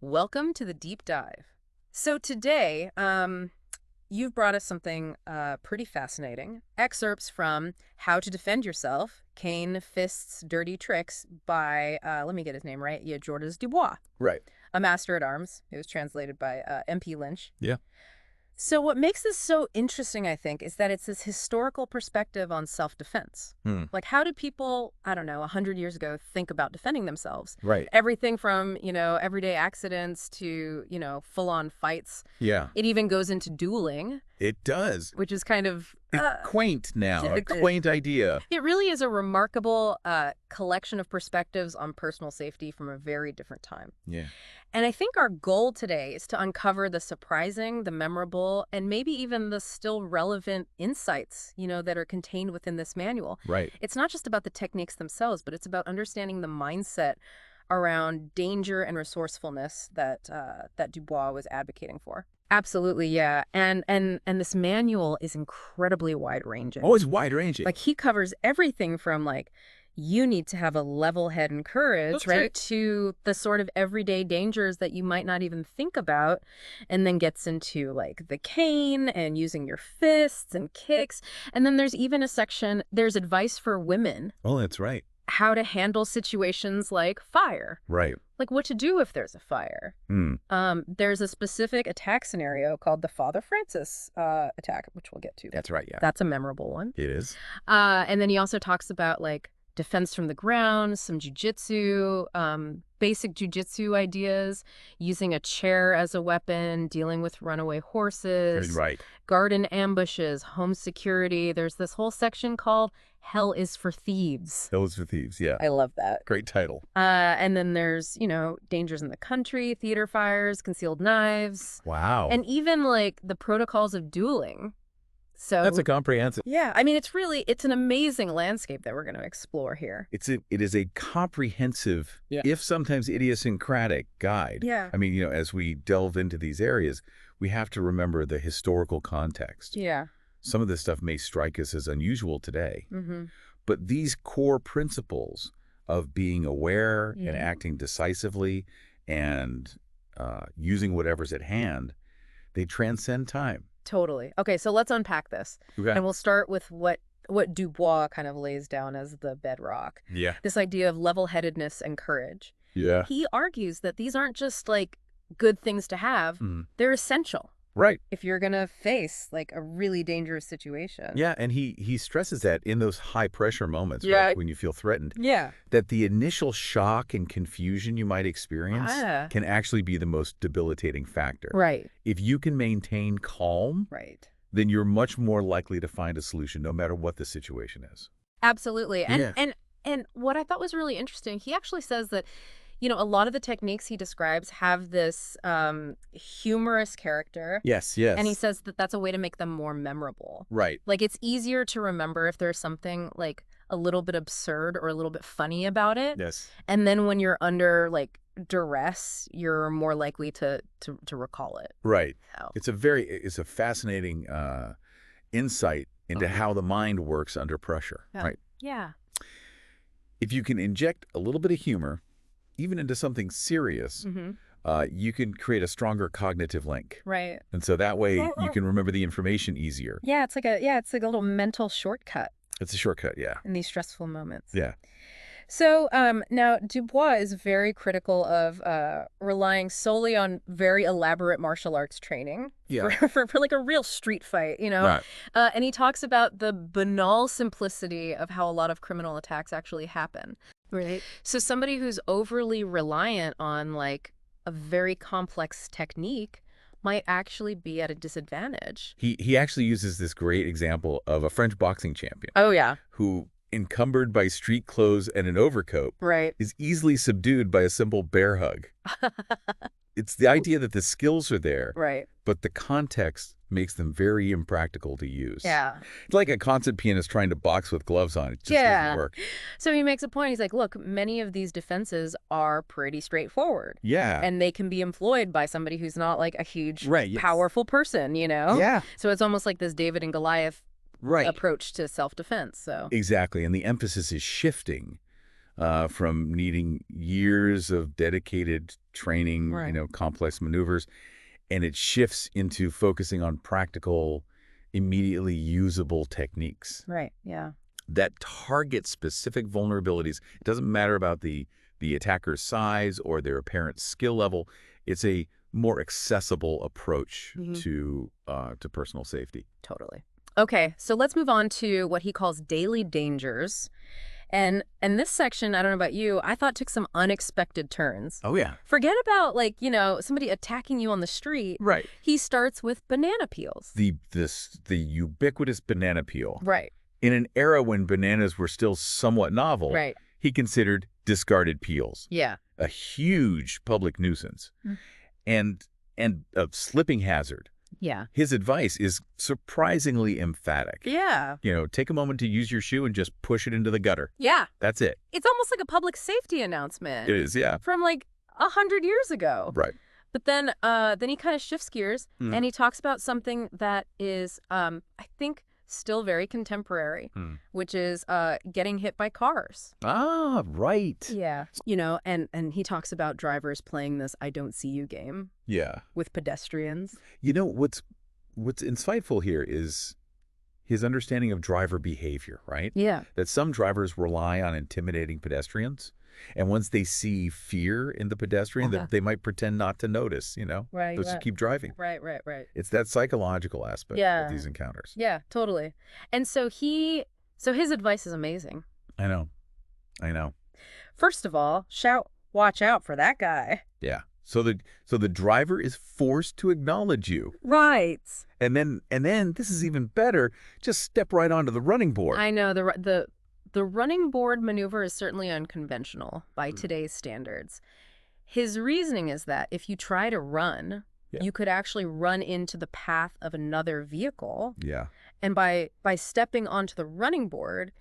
Welcome to the deep dive. So today, you've brought us something pretty fascinating. Excerpts from How to Defend Yourself, Cane Fists Dirty Tricks by, let me get his name right, yeah, Georges Dubois, Right. a master at arms. It was translated by M.P. Lynch. Yeah. So what makes this so interesting, I think, is that it's this historical perspective on self-defense. Hmm. Like, how did people, I don't know, 100 years ago think about defending themselves? Right. Everything from, everyday accidents to, full-on fights. Yeah. It even goes into dueling, It does. which is kind of... Quaint now. A quaint idea. It really is a remarkable collection of perspectives on personal safety from a very different time. Yeah. And I think our goal today is to uncover the surprising, the memorable, and maybe even the still relevant insights, that are contained within this manual. Right. It's not just about the techniques themselves, but it's about understanding the mindset around danger and resourcefulness that Dubois was advocating for. Absolutely, yeah. And this manual is incredibly wide-ranging. Oh, it's wide-ranging. Like, he covers everything from, like, you need to have a level head and courage, right, to the sort of everyday dangers that you might not even think about, and then gets into, like, the cane and using your fists and kicks. And then there's even a section, there's advice for women. Oh, that's right. How to handle situations like fire. Right. Like what to do if there's a fire. There's a specific attack scenario called the Father Francis attack, which we'll get to. That's right, yeah. That's a memorable one. It is. And then he also talks about, like, defense from the ground, some jujitsu, basic jujitsu ideas, using a chair as a weapon, dealing with runaway horses, Right. garden ambushes, home security. There's this whole section called Hell is for Thieves. Hell is for Thieves, yeah. I love that. Great title. And then there's, dangers in the country, theater fires, concealed knives. Wow. And even, like, the protocols of dueling. So That's a comprehensive. yeah, I mean, it's an amazing landscape that we're going to explore here. It is a comprehensive, Yeah. if sometimes idiosyncratic guide. Yeah. I mean, as we delve into these areas, we have to remember the historical context. Yeah. Some of this stuff may strike us as unusual today, but these core principles of being aware and acting decisively and using whatever's at hand, they transcend time. Totally. Okay, so let's unpack this. Okay. And we'll start with what Dubois kind of lays down as the bedrock. Yeah. This idea of level-headedness and courage. Yeah. He argues that these aren't just, like, good things to have. They're essential. Right. If you're going to face, like, a really dangerous situation. Yeah, and he stresses that in those high-pressure moments, Yeah. right, when you feel threatened, Yeah. that the initial shock and confusion you might experience Ah. can actually be the most debilitating factor. Right. If you can maintain calm, Right. then you're much more likely to find a solution no matter what the situation is. Absolutely. Yeah. And what I thought was really interesting, he actually says that, a lot of the techniques he describes have this humorous character. Yes, yes. And he says that that's a way to make them more memorable. Right. Like, it's easier to remember if there's something, like, a little bit absurd or a little bit funny about it. Yes. And then when you're under, like, duress, you're more likely to recall it. Right. So. It's a fascinating insight into how the mind works under pressure. Yeah. Right. Yeah. If you can inject a little bit of humor, even into something serious, you can create a stronger cognitive link. Right. And so that way you can remember the information easier. Yeah, it's like a little mental shortcut It's a shortcut, yeah. in these stressful moments. Yeah. So now Dubois is very critical of relying solely on very elaborate martial arts training for like a real street fight, Right. And he talks about the banal simplicity of how a lot of criminal attacks actually happen. Right. So somebody who's overly reliant on, like, a very complex technique might actually be at a disadvantage. He actually uses this great example of a French boxing champion Oh, yeah. who, encumbered by street clothes and an overcoat, Right. is easily subdued by a simple bear hug. It's the idea that the skills are there, Right. but the context makes them very impractical to use. Yeah. It's like a concert pianist trying to box with gloves on. It just doesn't work. So he makes a point. He's like, look, many of these defenses are pretty straightforward. Yeah. And they can be employed by somebody who's not, like, a huge, Right, yes. powerful person, Yeah. So it's almost like this David and Goliath Right. approach to self-defense. So Exactly. And the emphasis is shifting from needing years of dedicated training, Right. complex maneuvers, and it shifts into focusing on practical, immediately usable techniques Right. Yeah. that target specific vulnerabilities. It doesn't matter about the attacker's size or their apparent skill level. It's a more accessible approach to personal safety. Totally. Okay, so let's move on to what he calls daily dangers. And this section, I don't know about you, I thought took some unexpected turns. Oh yeah, Forget about somebody attacking you on the street. right. He starts with banana peels. The ubiquitous banana peel. Right. In an era when bananas were still somewhat novel, Right. he considered discarded peels Yeah. a huge public nuisance and a slipping hazard. Yeah. His advice is surprisingly emphatic. Yeah. Take a moment to use your shoe and just push it into the gutter. Yeah. That's it. It's almost like a public safety announcement It is, yeah. from like 100 years ago. Right. But then he kind of shifts gears and he talks about something that is, I think, still very contemporary, which is getting hit by cars. Ah, right. Yeah. And he talks about drivers playing this I don't see you game Yeah. with pedestrians. What's insightful here is his understanding of driver behavior, right? Yeah. That some drivers rely on intimidating pedestrians, and once they see fear in the pedestrian, that they might pretend not to notice, Right. They'll just keep driving. Right. It's that psychological aspect of these encounters. Yeah, totally. And so his advice is amazing. I know. First of all, watch out for that guy. Yeah. So the driver is forced to acknowledge you. Right. And then this is even better, just step right onto the running board. I know the running board maneuver is certainly unconventional by today's standards. His reasoning is that if you try to run, you could actually run into the path of another vehicle. Yeah. And by stepping onto the running board,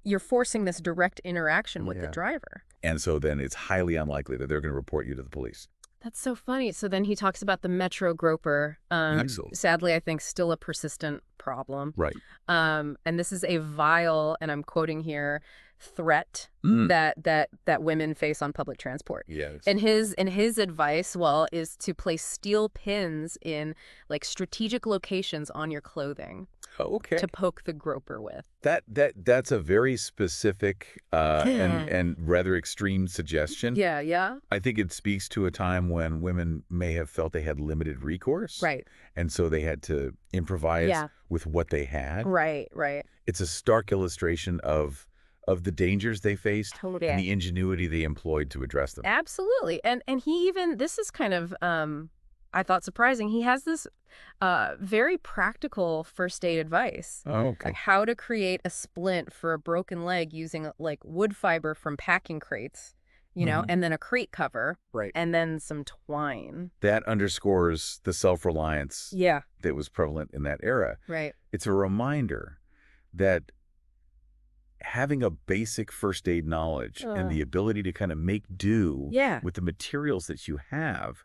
you're forcing this direct interaction with the driver. And so then it's highly unlikely that they're going to report you to the police. That's so funny. So then he talks about the Metro groper. Excellent. Sadly, I think still a persistent problem. Right. And this is a vile, and I'm quoting here, threat that women face on public transport. Yes. And his advice, is to place steel pins in like strategic locations on your clothing. Oh, okay. To poke the groper with. That's a very specific and rather extreme suggestion. Yeah. I think it speaks to a time when women may have felt they had limited recourse. Right. And so they had to improvise with what they had. Right. It's a stark illustration of the dangers they faced and the ingenuity they employed to address them. Absolutely. And he even, this is kind of, I thought surprising. He has this very practical first aid advice. Oh, okay. Like how to create a splint for a broken leg using like wood fiber from packing crates, and then a crate cover. Right. And then some twine. That underscores the self-reliance that was prevalent in that era. Right. It's a reminder that having a basic first aid knowledge and the ability to kind of make do with the materials that you have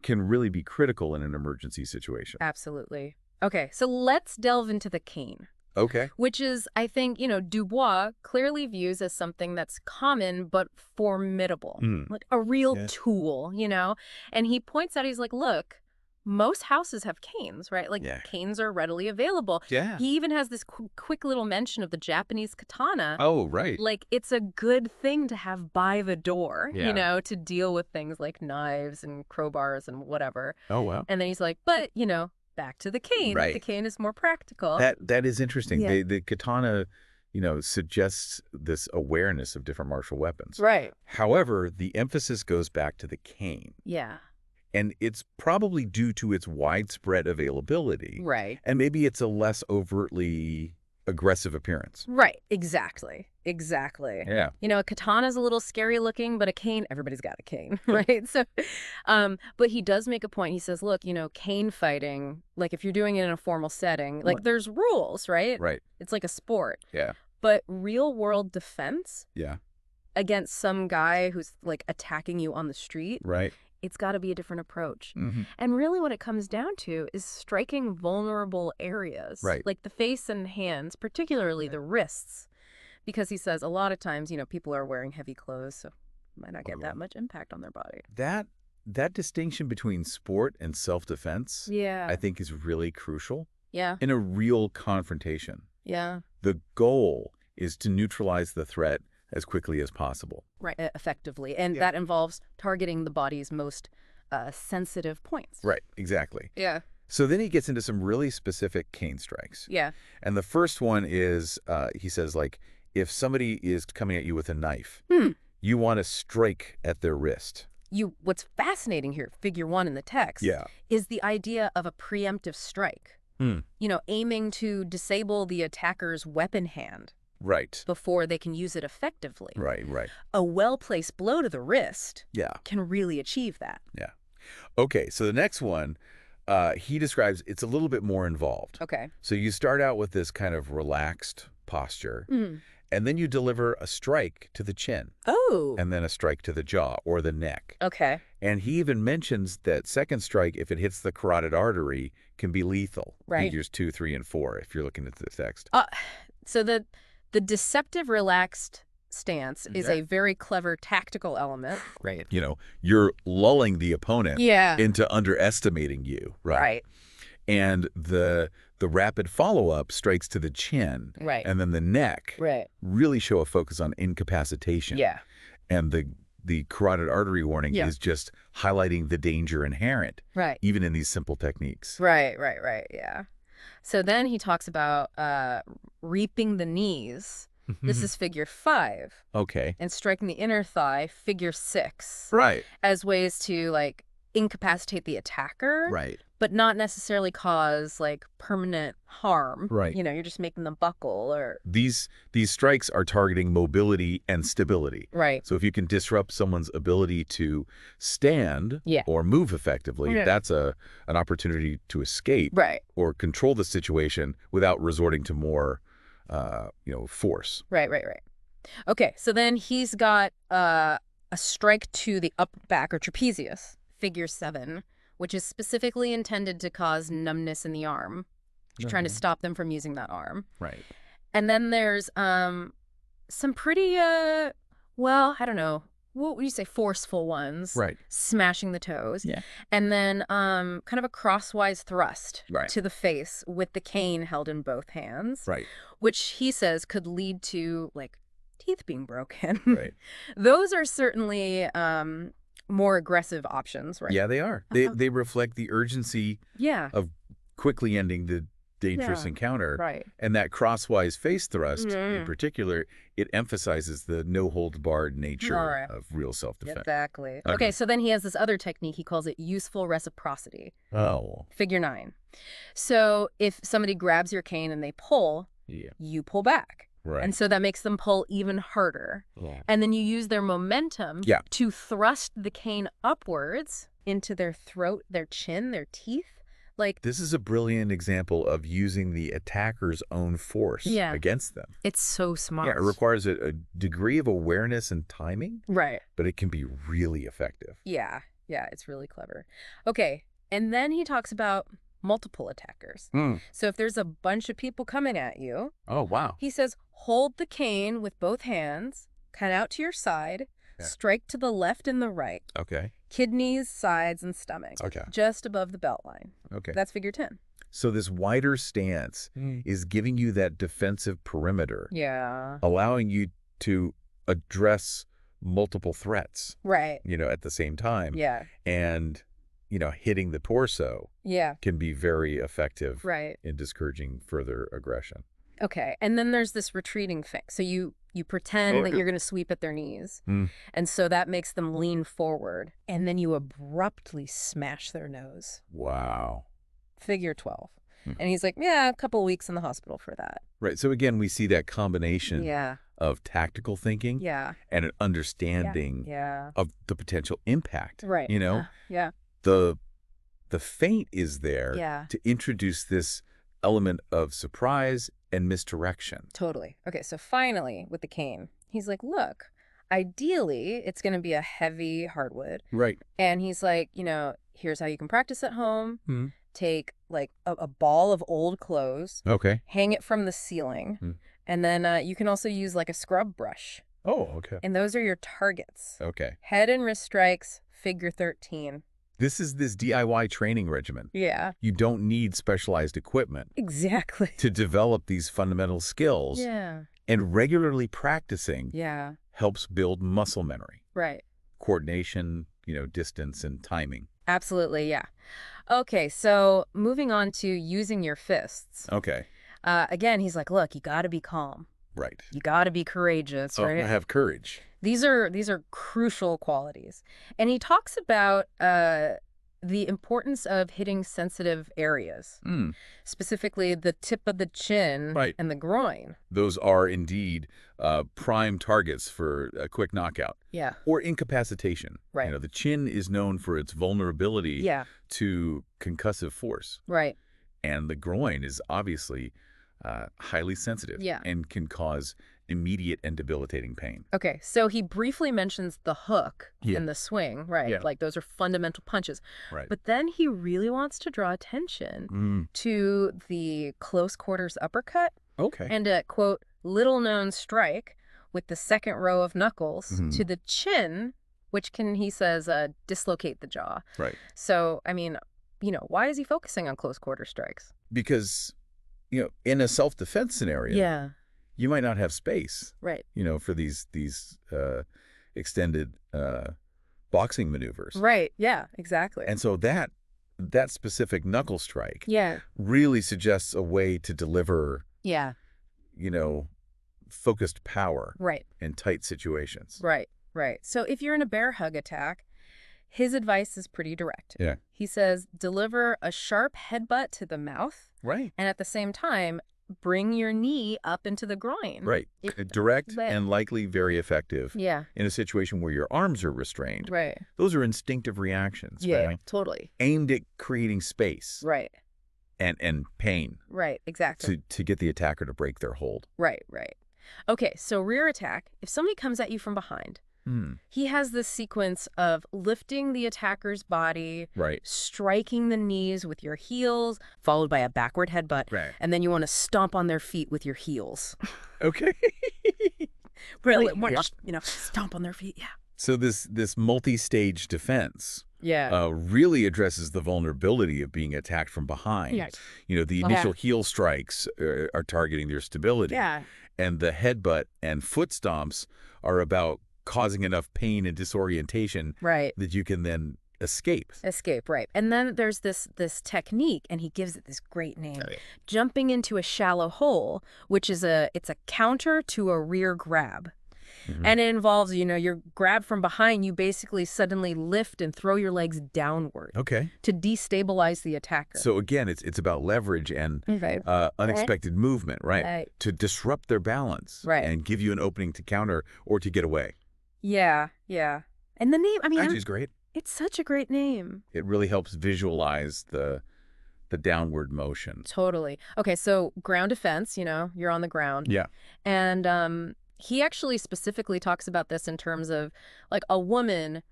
can really be critical in an emergency situation. Absolutely. Okay, so let's delve into the cane. Okay. Which is, I think, Dubois clearly views as something that's common but formidable, like a real tool, And he points out, he's like, look, most houses have canes, right? Like canes are readily available. Yeah. He even has this quick little mention of the Japanese katana. Oh, right. Like it's a good thing to have by the door, to deal with things like knives and crowbars and whatever. Oh, wow. And then he's like, but, back to the cane. Right. The cane is more practical. That is interesting. Yeah. The katana, suggests this awareness of different martial weapons. Right. However, the emphasis goes back to the cane. Yeah. And it's probably due to its widespread availability. Right. And maybe it's a less overtly aggressive appearance. Right. Exactly. Yeah. A katana's a little scary looking, but a cane, everybody's got a cane, right? So, but he does make a point. He says, look, cane fighting, like if you're doing it in a formal setting, like there's rules, right? Right. It's like a sport. Yeah. But real world defense against some guy who's like attacking you on the street. Right. It's got to be a different approach. And really what it comes down to is striking vulnerable areas, right. like the face and hands, particularly the wrists, Because he says a lot of times, people are wearing heavy clothes, so might not get that much impact on their body. That distinction between sport and self-defense, Yeah. I think, is really crucial Yeah. in a real confrontation. Yeah. The goal is to neutralize the threat as quickly as possible. Right. Effectively. And that involves targeting the body's most sensitive points. Right, exactly. Yeah. So then he gets into some really specific cane strikes. Yeah. And the first one is, he says, like, if somebody is coming at you with a knife, you want to strike at their wrist. What's fascinating here, figure 1 in the text, is the idea of a preemptive strike. Aiming to disable the attacker's weapon hand. Right. Before they can use it effectively. Right. A well-placed blow to the wrist can really achieve that. Yeah. Okay, so the next one, he describes it's a little bit more involved. Okay. So you start out with this kind of relaxed posture, and then you deliver a strike to the chin. Oh. And then a strike to the jaw or the neck. Okay. And he even mentions that second strike, if it hits the carotid artery, can be lethal. Right. Figures 2, 3, and 4, if you're looking at the text. So the deceptive relaxed stance is a very clever tactical element. Right. You're lulling the opponent into underestimating you. Right. And the rapid follow-up strikes to the chin and then the neck really show a focus on incapacitation. Yeah. And the carotid artery warning is just highlighting the danger inherent, even in these simple techniques. Right, yeah. So then he talks about reaping the knees. This is figure 5. Okay. And striking the inner thigh, figure 6. Right. As ways to, like, incapacitate the attacker. Right. But not necessarily cause, like, permanent harm. Right. You're just making them buckle or... These strikes are targeting mobility and stability. Right. So if you can disrupt someone's ability to stand or move effectively, that's an opportunity to escape or control the situation without resorting to more, force. Right. Okay, so then he's got a strike to the upper back or trapezius, figure 7, which is specifically intended to cause numbness in the arm, trying to stop them from using that arm. Right. And then there's some pretty, I don't know, what would you say, forceful ones. Right. Smashing the toes. Yeah. And then kind of a crosswise thrust Right. to the face with the cane held in both hands. Right. Which he says could lead to, like, teeth being broken. Right. Those are certainly more aggressive options, right? Yeah, they are. They reflect the urgency of quickly ending the dangerous encounter. Right. And that crosswise face thrust, in particular, it emphasizes the no-holds-barred nature of real self-defense. Exactly. Okay, so then he has this other technique. He calls it useful reciprocity. Oh. Figure 9. So if somebody grabs your cane and they pull, you pull back. Right. And so that makes them pull even harder. Yeah. And then you use their momentum to thrust the cane upwards into their throat, their chin, their teeth. Like, this is a brilliant example of using the attacker's own force against them. It's so smart. Yeah, it requires a degree of awareness and timing. Right. But it can be really effective. Yeah, it's really clever. Okay, and then he talks about multiple attackers. So if there's a bunch of people coming at you, he says, hold the cane with both hands, cut out to your side, strike to the left and the right. Okay. Kidneys, sides, and stomach. Okay. Just above the belt line. Okay. That's figure 10. So this wider stance is giving you that defensive perimeter. Yeah. Allowing you to address multiple threats. Right. At the same time. Yeah. And, hitting the torso can be very effective in discouraging further aggression. Okay. And then there's this retreating thing. So you pretend that you're going to sweep at their knees. And so that makes them lean forward. And then you abruptly smash their nose. Wow. Figure 12. And he's like, a couple of weeks in the hospital for that. Right. So again, we see that combination of tactical thinking and an understanding of the potential impact. Right. The feint is there to introduce this element of surprise and misdirection. Totally. Okay, so finally, with the cane, he's like, look, ideally, it's going to be a heavy hardwood. Right. And he's like, here's how you can practice at home. Take, like, a ball of old clothes. Okay. Hang it from the ceiling. And then you can also use like a scrub brush. Oh, okay. And those are your targets. Okay. Head and wrist strikes, figure 13. This is this DIY training regimen. Yeah. You don't need specialized equipment Exactly. to develop these fundamental skills. Yeah. And regularly practicing Yeah. helps build muscle memory, Right. coordination, distance and timing. Absolutely, yeah. Okay, so moving on to using your fists. Okay. Again, he's like, look, you got to be calm. Right. You got to be courageous, Oh, right? have courage. These are crucial qualities. And he talks about the importance of hitting sensitive areas, specifically the tip of the chin Right. and the groin. Those are indeed prime targets for a quick knockout. Yeah. Or incapacitation. Right. The chin is known for its vulnerability Yeah. to concussive force. Right. And the groin is obviously highly sensitive Yeah. and can cause immediate and debilitating pain. Okay, so he briefly mentions the hook Yeah. and the swing, right? Yeah. Like those are fundamental punches. Right. But then he really wants to draw attention to the close quarters uppercut Okay. and a, quote, little known strike with the second row of knuckles to the chin, which can, he says, dislocate the jaw. Right. So, I mean, why is he focusing on close quarter strikes? Because, in a self-defense scenario, Yeah. you might not have space, Right. for these extended boxing maneuvers. Right. Yeah, exactly. And so that specific knuckle strike yeah. really suggests a way to deliver, Yeah. focused power Right. in tight situations. Right. Right. So if you're in a bear hug attack, his advice is pretty direct. Yeah. He says, deliver a sharp headbutt to the mouth, Right. and at the same time, bring your knee up into the groin. Right. Direct and likely very effective Yeah. in a situation where your arms are restrained. Right. Those are instinctive reactions. Yeah, Right? totally. Aimed at creating space Right. and pain Right. Exactly. to get the attacker to break their hold. Right. Right. Okay. So rear attack, if somebody comes at you from behind, he has this sequence of lifting the attacker's body, Right. striking the knees with your heels, followed by a backward headbutt. Right. And then you want to stomp on their feet with your heels. Okay. Really, stomp on their feet. Yeah. So this multi-stage defense Yeah. really addresses the vulnerability of being attacked from behind. Yeah. The initial heel strikes are targeting their stability. Yeah. And the headbutt and foot stomps are about causing enough pain and disorientation Right. that you can then escape. Escape, right. And then there's this technique, and he gives it this great name, Okay. jumping into a shallow hole, which is it's a counter to a rear grab. And it involves, you're grabbed from behind, you basically suddenly lift and throw your legs downward Okay. to destabilize the attacker. So again, it's about leverage and Right. unexpected movement, right? Right. To disrupt their balance Right. and give you an opening to counter or to get away. Yeah, yeah. And the name, I mean, Actually, it's great. it's such a great name. It really helps visualize the downward motion. Totally. Okay, so ground defense, you're on the ground. Yeah. And he actually specifically talks about this in terms of, like, a woman,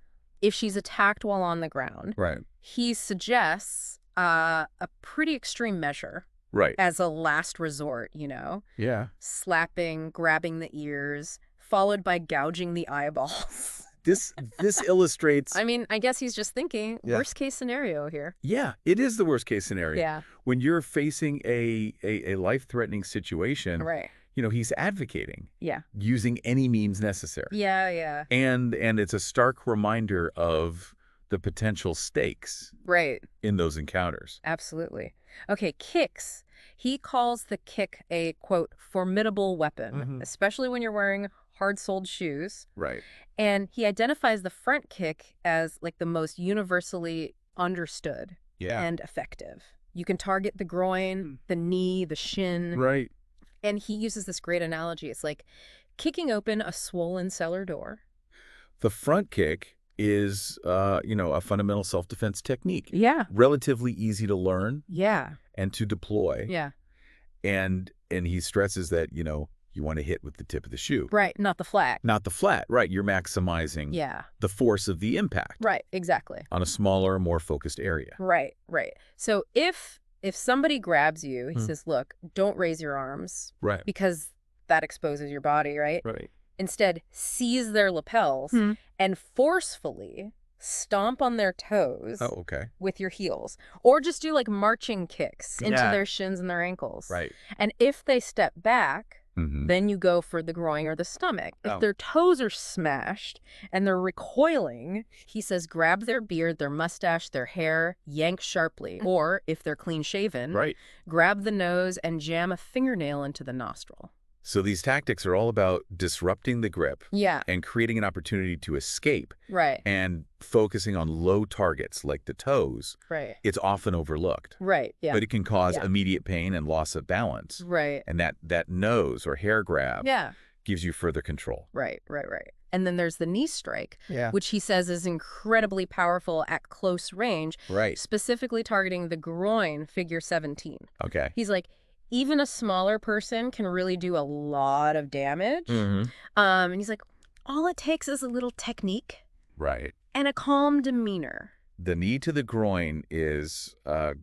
if she's attacked while on the ground, Right. he suggests a pretty extreme measure Right. as a last resort, Yeah. slapping, grabbing the ears, followed by gouging the eyeballs. This illustrates. I mean, I guess he's just thinking Yeah. worst case scenario here. Yeah, it is the worst case scenario. Yeah. When you're facing a life-threatening situation, Right. He's advocating Yeah. using any means necessary. Yeah, yeah. And it's a stark reminder of the potential stakes Right. in those encounters. Absolutely. Okay, kicks. He calls the kick a, quote, formidable weapon, especially when you're wearing hard-soled shoes. Right. And he identifies the front kick as, like, the most universally understood Yeah. and effective. You can target the groin, the knee, the shin. Right. And he uses this great analogy. It's like kicking open a swollen cellar door. The front kick is, a fundamental self-defense technique. Yeah. Relatively easy to learn Yeah. and to deploy. Yeah. And he stresses that, you want to hit with the tip of the shoe. Right. Not the flat. Not the flat. Right. You're maximizing Yeah. the force of the impact Right. Exactly. on a smaller, more focused area. Right. Right. So if somebody grabs you, he says, look, don't raise your arms Right. because that exposes your body, right? Right. Instead, seize their lapels and forcefully stomp on their toes Oh, okay. with your heels. Or just do like marching kicks into Yeah. their shins and their ankles. Right. And if they step back, Mm-hmm. then you go for the groin or the stomach. If Oh. their toes are smashed and they're recoiling, he says grab their beard, their mustache, their hair, yank sharply. Or if they're clean shaven, Right. grab the nose and jam a fingernail into the nostril. So these tactics are all about disrupting the grip Yeah, and creating an opportunity to escape right, and focusing on low targets like the toes. right, It's often overlooked, right, yeah, but it can cause Yeah. immediate pain and loss of balance. right, And that nose or hair grab yeah, gives you further control. right. And then there's the knee strike, Yeah. which he says is incredibly powerful at close range, Right. specifically targeting the groin, figure 17. Okay. He's like, even a smaller person can really do a lot of damage. Mm-hmm. And he's like, all it takes is a little technique Right. and a calm demeanor. The knee to the groin is, a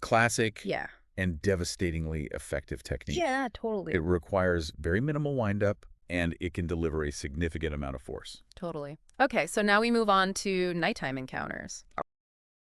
classic Yeah. and devastatingly effective technique. Yeah, totally. It requires very minimal windup, and it can deliver a significant amount of force. Totally. Okay, so now we move on to nighttime encounters.